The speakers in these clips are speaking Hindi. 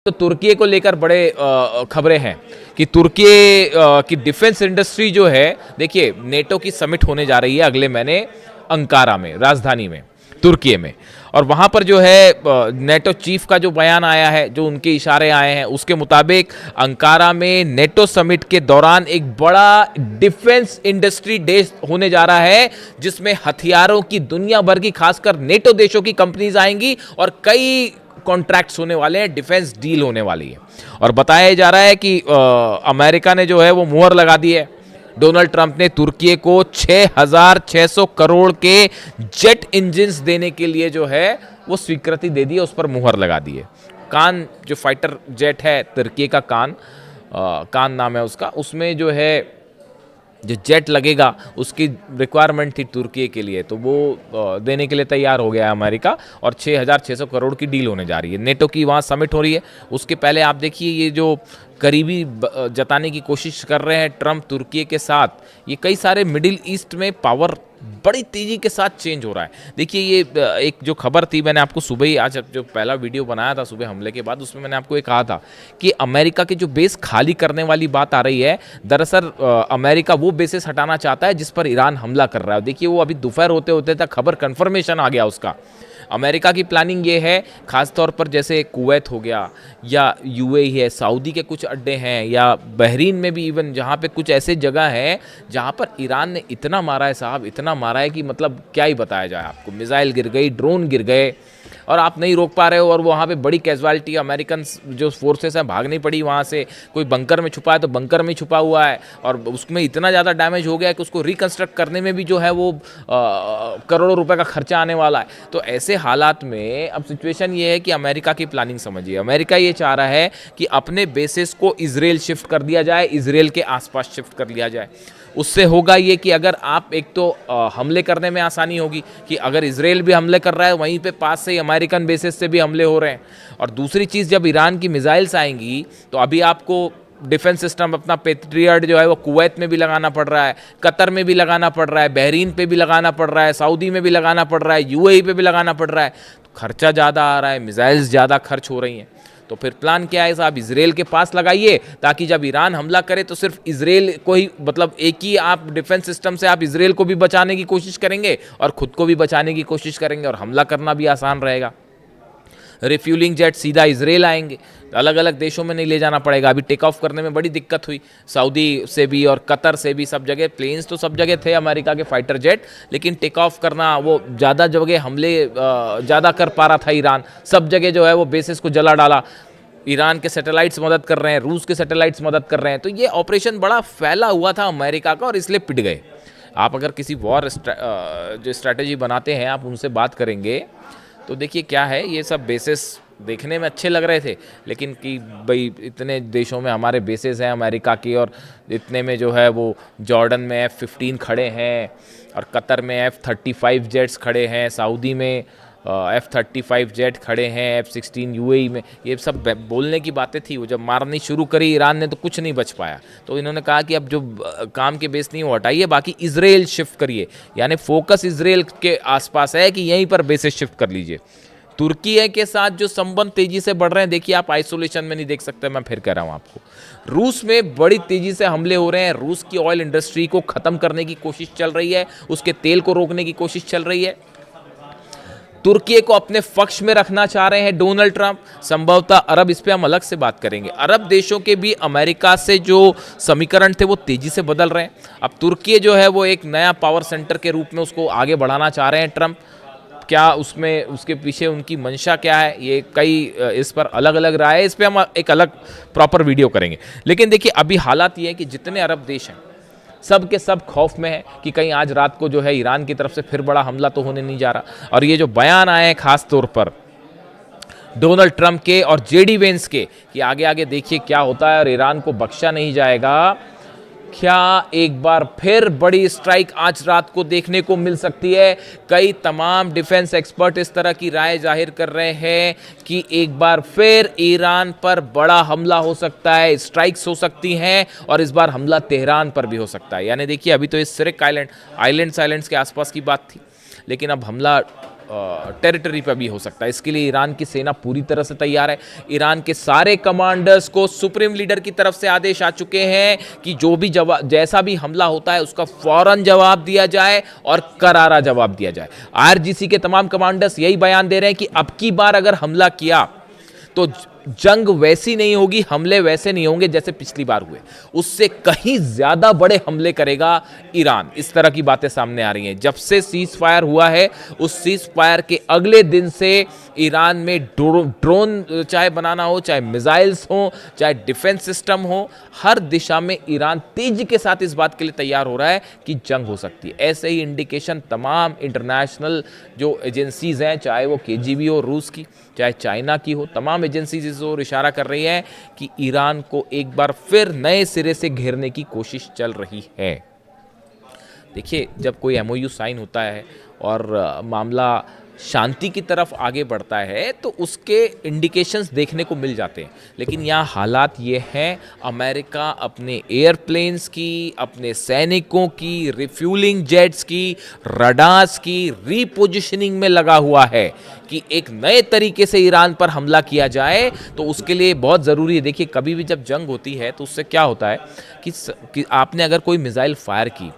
तो तुर्की को लेकर बड़े खबरें हैं कि तुर्की की डिफेंस इंडस्ट्री जो है, देखिए नेटो की समिट होने जा रही है अगले महीने अंकारा में, राजधानी में, तुर्की में। और वहाँ पर जो है नेटो चीफ का जो बयान आया है, जो उनके इशारे आए हैं, उसके मुताबिक अंकारा में नेटो समिट के दौरान एक बड़ा डिफेंस इंडस्ट्री डे होने जा रहा है, जिसमें हथियारों की दुनिया भर की, खासकर नेटो देशों की कंपनीज आएंगी और कई कॉन्ट्रैक्ट्स होने वाले हैं, डिफेंस डील होने वाली है। और बताया जा रहा है कि अमेरिका ने जो है वो मुहर लगा दी है। डोनाल्ड ट्रंप ने तुर्की को 6,600 करोड़ के जेट इंजन्स देने के लिए जो है वो स्वीकृति दे दी है, उस पर मुहर लगा दी है। कान जो फाइटर जेट है तुर्की का, कान नाम है उसका, उसमें जो है जो जेट लगेगा उसकी रिक्वायरमेंट थी तुर्की के लिए, तो वो देने के लिए तैयार हो गया है अमेरिका। और 6,600 करोड़ की डील होने जा रही है। नेटो की वहाँ समिट हो रही है। उसके पहले आप देखिए ये जो करीबी जताने की कोशिश कर रहे हैं ट्रंप तुर्की के साथ, ये कई सारे मिडिल ईस्ट में पावर बड़ी तेज़ी के साथ चेंज हो रहा है। देखिए ये एक जो खबर थी, मैंने आपको सुबह ही, आज जो पहला वीडियो बनाया था सुबह हमले के बाद, उसमें मैंने आपको ये कहा था कि अमेरिका के जो बेस खाली करने वाली बात आ रही है, दरअसल अमेरिका वो बेसेस हटाना चाहता है जिस पर ईरान हमला कर रहा है। देखिए वो अभी दोपहर होते होते तक खबर कन्फर्मेशन आ गया उसका। अमेरिका की प्लानिंग ये है, खास तौर पर जैसे कुवैत हो गया या यूएई है, सऊदी के कुछ अड्डे हैं, या बहरीन में भी इवन, जहाँ पे कुछ ऐसे जगह हैं जहाँ पर ईरान ने इतना मारा है साहब, इतना मारा है कि मतलब क्या ही बताया जाए आपको। मिसाइल गिर गई, ड्रोन गिर गए और आप नहीं रोक पा रहे हो, और वहाँ पे बड़ी कैजुअलिटी, अमेरिकन जो फोर्सेस हैं भागनी पड़ी वहाँ से। कोई बंकर में छुपा है तो बंकर में छुपा हुआ है, और उसमें इतना ज़्यादा डैमेज हो गया है कि उसको रिकंस्ट्रक्ट करने में भी जो है वो करोड़ों रुपए का खर्चा आने वाला है। तो ऐसे हालात में अब सिचुएशन ये है कि अमेरिका की प्लानिंग समझिए। अमेरिका ये चाह रहा है कि अपने बेसिस को इजराइल शिफ्ट कर दिया जाए, इजराइल के आसपास शिफ्ट कर लिया जाए। उससे होगा ये कि अगर आप एक तो हमले करने में आसानी होगी कि अगर इजराइल भी हमले कर रहा है, वहीं पे पास से ही अमेरिकन बेसिस से भी हमले हो रहे हैं। और दूसरी चीज़, जब ईरान की मिसाइल्स आएंगी तो अभी आपको डिफेंस सिस्टम अपना पेट्रियट जो है वो कुवैत में भी लगाना पड़ रहा है, कतर में भी लगाना पड़ रहा है, बहरीन पे भी लगाना पड़ रहा है, सऊदी में भी लगाना पड़ रहा है, यूएई पे भी लगाना पड़ रहा है। तो खर्चा ज़्यादा आ रहा है, मिसाइल्स ज़्यादा खर्च हो रही हैं। तो फिर प्लान क्या है साहब, इजराइल के पास लगाइए, ताकि जब ईरान हमला करे तो सिर्फ इजराइल को ही, मतलब एक ही आप डिफेंस सिस्टम से आप इजराइल को भी बचाने की कोशिश करेंगे और खुद को भी बचाने की कोशिश करेंगे, और हमला करना भी आसान रहेगा। रिफ्यूलिंग जेट सीधा इजराइल आएंगे, अलग अलग देशों में नहीं ले जाना पड़ेगा। अभी टेक ऑफ करने में बड़ी दिक्कत हुई, सऊदी से भी और कतर से भी, सब जगह प्लेन्स तो सब जगह थे अमेरिका के फाइटर जेट, लेकिन टेक ऑफ करना, वो ज़्यादा जगह हमले ज़्यादा कर पा रहा था ईरान, सब जगह जो है वो बेसिस को जला डाला। ईरान के सैटेलाइट्स मदद कर रहे हैं, रूस के सैटेलाइट्स मदद कर रहे हैं। तो ये ऑपरेशन बड़ा फैला हुआ था अमेरिका का, और इसलिए पिट गए। आप अगर किसी वॉर जो स्ट्रैटेजी बनाते हैं, आप उनसे बात करेंगे तो देखिए क्या है, ये सब बेसिस देखने में अच्छे लग रहे थे, लेकिन कि भाई इतने देशों में हमारे बेसिस हैं अमेरिका की, और इतने में जो है वो जॉर्डन में F-15 खड़े हैं, और कतर में F-35 जेट्स खड़े हैं, सऊदी में F-35 जेट खड़े हैं, F-16 यूएई में। ये सब बोलने की बातें थी। वो जब मारनी शुरू करी ईरान ने तो कुछ नहीं बच पाया। तो इन्होंने कहा कि अब जो काम के बेस नहीं वो हटाइए, बाकी इजराइल शिफ्ट करिए, यानी फोकस इजराइल के आसपास है कि यहीं पर बेसेस शिफ्ट कर लीजिए। तुर्की के साथ जो संबंध तेजी से बढ़ रहे हैं, देखिए आप आइसोलेशन में नहीं देख सकते, मैं फिर कह रहा हूँ आपको। रूस में बड़ी तेजी से हमले हो रहे हैं, रूस की ऑयल इंडस्ट्री को ख़त्म करने की कोशिश चल रही है, उसके तेल को रोकने की कोशिश चल रही है। तुर्की को अपने पक्ष में रखना चाह रहे हैं डोनाल्ड ट्रंप, संभवतः अरब, इस पे हम अलग से बात करेंगे। अरब देशों के भी अमेरिका से जो समीकरण थे वो तेजी से बदल रहे हैं। अब तुर्की जो है वो एक नया पावर सेंटर के रूप में उसको आगे बढ़ाना चाह रहे हैं ट्रंप। क्या उसमें, उसके पीछे उनकी मंशा क्या है, ये कई इस पर अलग अलग राय है, इस पर हम एक अलग प्रॉपर वीडियो करेंगे। लेकिन देखिए अभी हालात ये है कि जितने अरब देश हैं सब के सब खौफ में है कि कहीं आज रात को जो है ईरान की तरफ से फिर बड़ा हमला तो होने नहीं जा रहा। और ये जो बयान आए हैं खास तौर पर डोनाल्ड ट्रंप के और जेडी वेंस के, कि आगे आगे देखिए क्या होता है और ईरान को बख्शा नहीं जाएगा, क्या एक बार फिर बड़ी स्ट्राइक आज रात को देखने को मिल सकती है। कई तमाम डिफेंस एक्सपर्ट इस तरह की राय जाहिर कर रहे हैं कि एक बार फिर ईरान पर बड़ा हमला हो सकता है, स्ट्राइक्स हो सकती हैं, और इस बार हमला तेहरान पर भी हो सकता है। यानी देखिए अभी तो इस सिरिक आइलैंड्स के आसपास की बात थी, लेकिन अब हमला टेरिटरी पर भी हो सकता है। इसके लिए ईरान की सेना पूरी तरह से तैयार है। ईरान के सारे कमांडर्स को सुप्रीम लीडर की तरफ से आदेश आ चुके हैं कि जो भी जैसा भी हमला होता है उसका फौरन जवाब दिया जाए और करारा जवाब दिया जाए। आईआरजीसी के तमाम कमांडर्स यही बयान दे रहे हैं कि अब की बार अगर हमला किया तो जंग वैसी नहीं होगी, हमले वैसे नहीं होंगे जैसे पिछली बार हुए, उससे कहीं ज्यादा बड़े हमले करेगा ईरान। इस तरह की बातें सामने आ रही हैं। जब से सीज फायर हुआ है उस सीज फायर के अगले दिन से ईरान में ड्रोन चाहे बनाना हो, चाहे मिसाइल्स हो, चाहे डिफेंस सिस्टम हो, हर दिशा में ईरान तेजी के साथ इस बात के लिए तैयार हो रहा है कि जंग हो सकती है। ऐसे ही इंडिकेशन तमाम इंटरनेशनल जो एजेंसीज हैं, चाहे वो केजीबी हो रूस की, चाहे चाइना की हो, तमाम एजेंसीज इस ओर इशारा कर रही हैं कि ईरान को एक बार फिर नए सिरे से घेरने की कोशिश चल रही है। देखिए, जब कोई एमओयू साइन होता है और मामला शांति की तरफ आगे बढ़ता है तो उसके इंडिकेशंस देखने को मिल जाते हैं। लेकिन यहाँ हालात ये हैं, अमेरिका अपने एयरप्लेन्स की, अपने सैनिकों की, रिफ्यूलिंग जेट्स की, रडार्स की रीपोजिशनिंग में लगा हुआ है कि एक नए तरीके से ईरान पर हमला किया जाए। तो उसके लिए बहुत ज़रूरी है। देखिए, कभी भी जब जंग होती है तो उससे क्या होता है कि आपने अगर कोई मिसाइल फायर की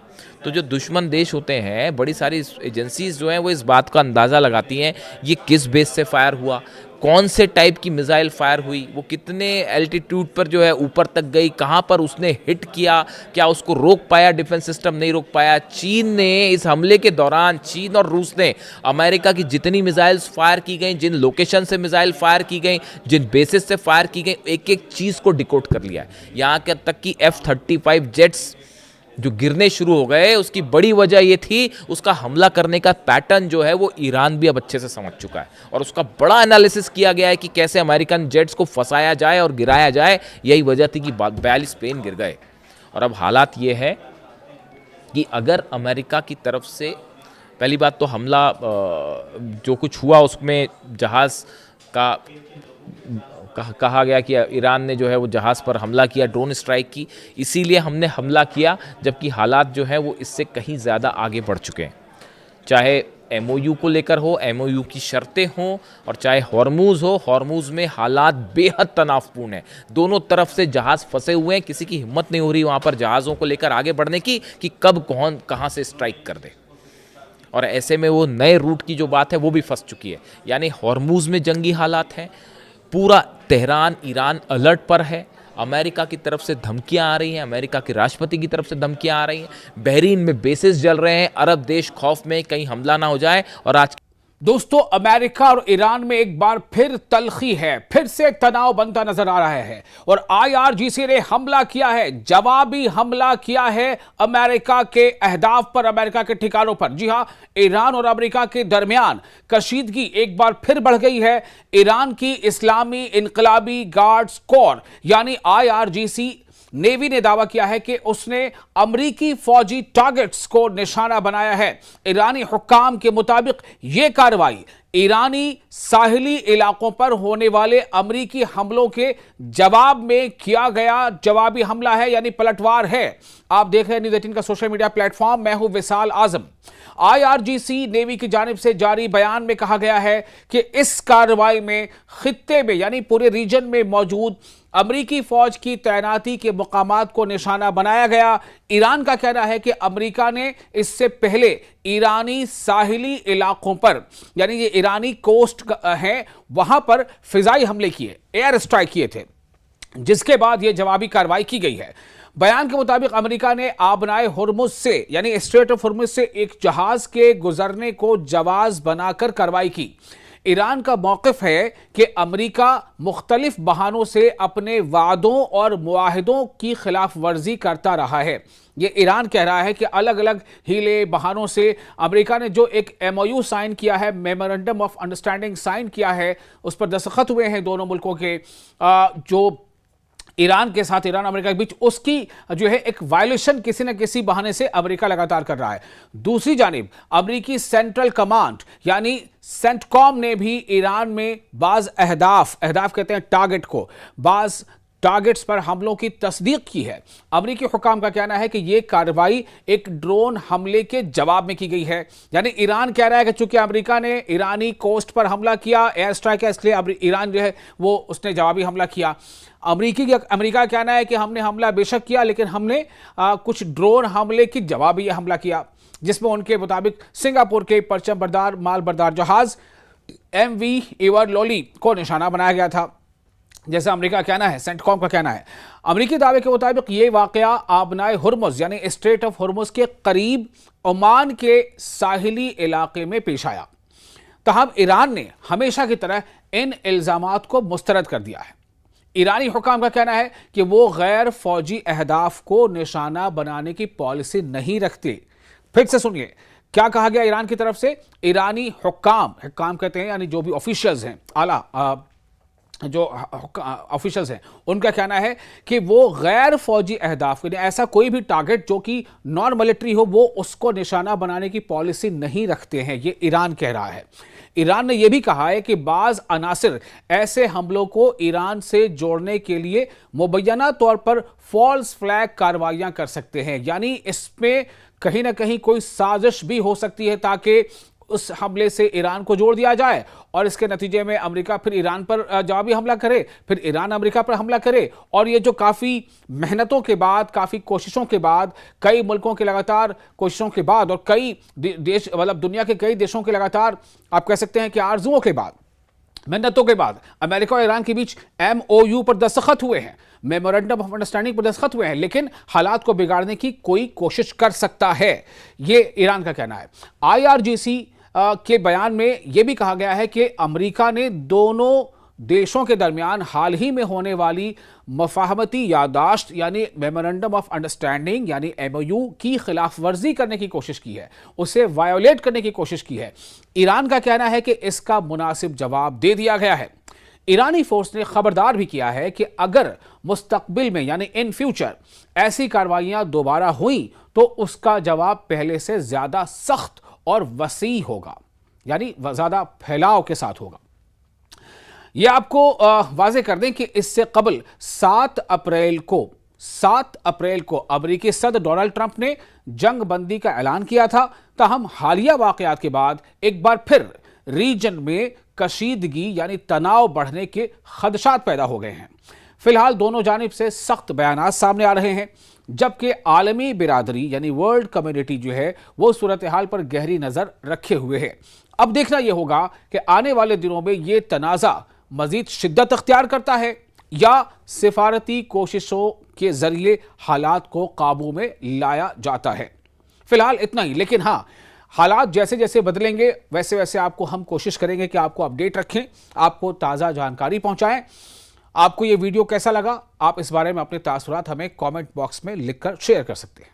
तो जो दुश्मन देश होते हैं, बड़ी सारी एजेंसीज जो हैं वो इस बात का अंदाज़ा लगाती हैं ये किस बेस से फायर हुआ, कौन से टाइप की मिसाइल फायर हुई, वो कितने एल्टीट्यूड पर जो है ऊपर तक गई, कहाँ पर उसने हिट किया, क्या उसको रोक पाया, डिफेंस सिस्टम नहीं रोक पाया। चीन ने इस हमले के दौरान, चीन और रूस ने अमेरिका की जितनी मिसाइल्स फायर की गई, जिन लोकेशन से मिसाइल फायर की गई, जिन बेसिस से फायर की गई, एक एक चीज़ को डिकोड कर लिया है। यहाँ तक कि F-35 जेट्स जो गिरने शुरू हो गए, उसकी बड़ी वजह ये थी उसका हमला करने का पैटर्न जो है वो ईरान भी अब अच्छे से समझ चुका है और उसका बड़ा एनालिसिस किया गया है कि कैसे अमेरिकन जेट्स को फंसाया जाए और गिराया जाए। यही वजह थी कि 42 प्लेन गिर गए। और अब हालात ये है कि अगर अमेरिका की तरफ से, पहली बात तो हमला जो कुछ हुआ उसमें जहाज़ का कहा गया कि ईरान ने जो है वो जहाज़ पर हमला किया, ड्रोन स्ट्राइक की, इसीलिए हमने हमला किया, जबकि हालात जो हैं वो इससे कहीं ज़्यादा आगे बढ़ चुके हैं। चाहे एमओयू को लेकर हो, एमओयू की शर्तें हों, और चाहे हॉर्मूज़ हो, हॉर्मूज़ में हालात बेहद तनावपूर्ण हैं। दोनों तरफ से जहाज़ फंसे हुए हैं, किसी की हिम्मत नहीं हो रही वहाँ पर जहाज़ों को लेकर आगे बढ़ने की कि कब कौन कहाँ से स्ट्राइक कर दे। और ऐसे में वो नए रूट की जो बात है वो भी फंस चुकी है। यानी हॉर्मूज़ में जंगी हालात हैं, पूरा तेहरान ईरान अलर्ट पर है, अमेरिका की तरफ से धमकियां आ रही हैं, अमेरिका के राष्ट्रपति की तरफ से धमकियां आ रही हैं, बहरीन में बेसिस जल रहे हैं, अरब देश खौफ में कहीं हमला ना हो जाए। और आज दोस्तों, अमेरिका और ईरान में एक बार फिर तल्खी है, फिर से तनाव बनता नजर आ रहा है और आईआरजीसी ने हमला किया है, जवाबी हमला किया है अमेरिका के अहदाफ पर, अमेरिका के ठिकानों पर। जी हां, ईरान और अमेरिका के दरमियान कशीदगी एक बार फिर बढ़ गई है। ईरान की इस्लामी इनकलाबी गार्ड्स कोर यानी आईआरजीसी नेवी ने दावा किया है कि उसने अमरीकी फौजी टारगेट्स को निशाना बनाया है। ईरानी हुक्काम के मुताबिक यह कार्रवाई ईरानी साहिली इलाकों पर होने वाले अमरीकी हमलों के जवाब में किया गया जवाबी हमला है, यानी पलटवार है। आप देख रहे हैं न्यूज़ 18 का सोशल मीडिया प्लेटफॉर्म, मैं हूं विशाल आजम। आईआरजीसी नेवी की जानिब से जारी बयान में कहा गया है कि इस कार्रवाई में खित्ते में यानी पूरे रीजन में मौजूद अमरीकी फौज की तैनाती के मुकामात को निशाना बनाया गया। ईरान का कहना है कि अमरीका ने इससे पहले ईरानी साहिली इलाकों पर, यानी ये ईरानी कोस्ट है, वहां पर फिजाई हमले किए, एयर स्ट्राइक किए थे, जिसके बाद यह जवाबी कार्रवाई की गई है। बयान के मुताबिक अमेरिका ने आबनाए हुर्मुज से यानी स्ट्रेट ऑफ हुर्मुज से एक जहाज के गुजरने को जवाज बनाकर कार्रवाई की। ईरान का मौक़िफ़ है कि अमेरिका मुख्तलिफ बहानों से अपने वादों और मुआहिदों की खिलाफ वर्जी करता रहा है। ये ईरान कह रहा है कि अलग अलग हीले बहानों से अमेरिका ने जो एक एमओयू साइन किया है, मेमोरेंडम ऑफ अंडरस्टैंडिंग साइन किया है, उस पर दस्तखत हुए हैं दोनों मुल्कों के, जो ईरान के साथ, ईरान अमेरिका के बीच, उसकी जो है एक वायलेशन किसी न किसी बहाने से अमेरिका लगातार कर रहा है। दूसरी जानिब अमेरिकी सेंट्रल कमांड यानी सेंटकॉम ने भी ईरान में बाज अहदाफ कहते हैं टारगेट को, बाज टारगेट्स पर हमलों की तस्दीक की है। अमरीकी हुकाम का कहना है कि यह कार्रवाई एक ड्रोन हमले के जवाब में की गई है। यानी ईरान कह रहा है कि चूंकि अमेरिका ने ईरानी कोस्ट पर हमला किया, एयर स्ट्राइक है, इसलिए ईरान जो है वो उसने जवाबी हमला किया। अमेरिका का कहना है कि हमने हमला बेशक किया, लेकिन हमने कुछ ड्रोन हमले की जवाबी हमला किया, जिसमें उनके मुताबिक सिंगापुर के परचम बरदार माल बरदार जहाज MV एवर लोली को निशाना बनाया गया था, जैसा अमेरिका का कहना है। सेंटकॉम का कहना है अमेरिकी दावे के मुताबिक ये वाकया आबनाए हुर्मुज यानी स्ट्रेट ऑफ हुर्मुज के करीब ओमान के साहिली इलाके में पेश आया। तहम ईरान ने हमेशा की तरह इन इल्जामात को मुस्तरद कर दिया है। ईरानी हुकाम का कहना है कि वो गैर फौजी अहदाफ को निशाना बनाने की पॉलिसी नहीं रखते। फिर से सुनिए क्या कहा गया ईरान की तरफ से। ईरानी हुक्काम कहते हैं यानी जो भी ऑफिशियल्स हैं, आला जो ऑफिशियल्स हैं, उनका कहना है कि वो गैर फौजी अहदाफ, ऐसा कोई भी टारगेट जो कि नॉन मिलिट्री हो, वो उसको निशाना बनाने की पॉलिसी नहीं रखते हैं। ये ईरान कह रहा है। ईरान ने यह भी कहा है कि बाज अनासिर ऐसे हमलों को ईरान से जोड़ने के लिए मुबैना तौर पर फॉल्स फ्लैग कार्रवाइयां कर सकते हैं। यानी इसमें कहीं ना कहीं कोई साजिश भी हो सकती है ताकि उस हमले से ईरान को जोड़ दिया जाए और इसके नतीजे में अमेरिका फिर ईरान पर जवाबी हमला करे, फिर ईरान अमेरिका पर हमला करे। और ये जो काफ़ी मेहनतों के बाद, काफ़ी कोशिशों के बाद, कई मुल्कों के लगातार कोशिशों के बाद और कई देश मतलब दुनिया के कई देशों के लगातार आप कह सकते हैं कि आरजुओं के बाद, मेहनतों के बाद अमेरिका और ईरान के बीच MOU पर दस्तखत हुए हैं, मेमोरेंडम ऑफ अंडरस्टैंडिंग पर दस्तखत हुए हैं, लेकिन हालात को बिगाड़ने की कोई कोशिश कर सकता है, ये ईरान का कहना है। IRGC के बयान में यह भी कहा गया है कि अमेरिका ने दोनों देशों के दरमियान हाल ही में होने वाली मफाहमती यादाश्त यानी मेमोरेंडम ऑफ अंडरस्टैंडिंग यानी MOU की खिलाफ वर्जी करने की कोशिश की है, उसे वायोलेट करने की कोशिश की है। ईरान का कहना है कि इसका मुनासिब जवाब दे दिया गया है। ईरानी फोर्स ने खबरदार भी किया है कि अगर मुस्तकबिल में यानी इन फ्यूचर ऐसी कार्रवाइयां दोबारा हुई तो उसका जवाब पहले से ज्यादा सख्त और वसी होगा, यानी ज्यादा फैलाव के साथ होगा। यह आपको वाजे कर दें कि इससे कबल 7 अप्रैल को अमेरिकी सदर डोनाल्ड ट्रंप ने जंग बंदी का ऐलान किया था। ताहम हालिया वाकयात के बाद एक बार फिर रीजन में कशीदगी यानी तनाव बढ़ने के खदशात पैदा हो गए हैं। फिलहाल दोनों जानिब से सख्त बयानात सामने आ रहे हैं, जबकि आलमी बिरादरी यानी वर्ल्ड कम्युनिटी जो है वो सूरत हाल पर गहरी नजर रखे हुए है। अब देखना यह होगा कि आने वाले दिनों में यह तनाज़ा मजीद शिद्दत अख्तियार करता है या सिफारती कोशिशों के जरिए हालात को काबू में लाया जाता है। फिलहाल इतना ही, लेकिन हाँ, हालात जैसे जैसे बदलेंगे वैसे वैसे आपको हम कोशिश करेंगे कि आपको अपडेट रखें, आपको ताज़ा जानकारी पहुंचाएं। आपको ये वीडियो कैसा लगा, आप इस बारे में अपने तासुरात हमें कमेंट बॉक्स में लिखकर शेयर कर सकते हैं।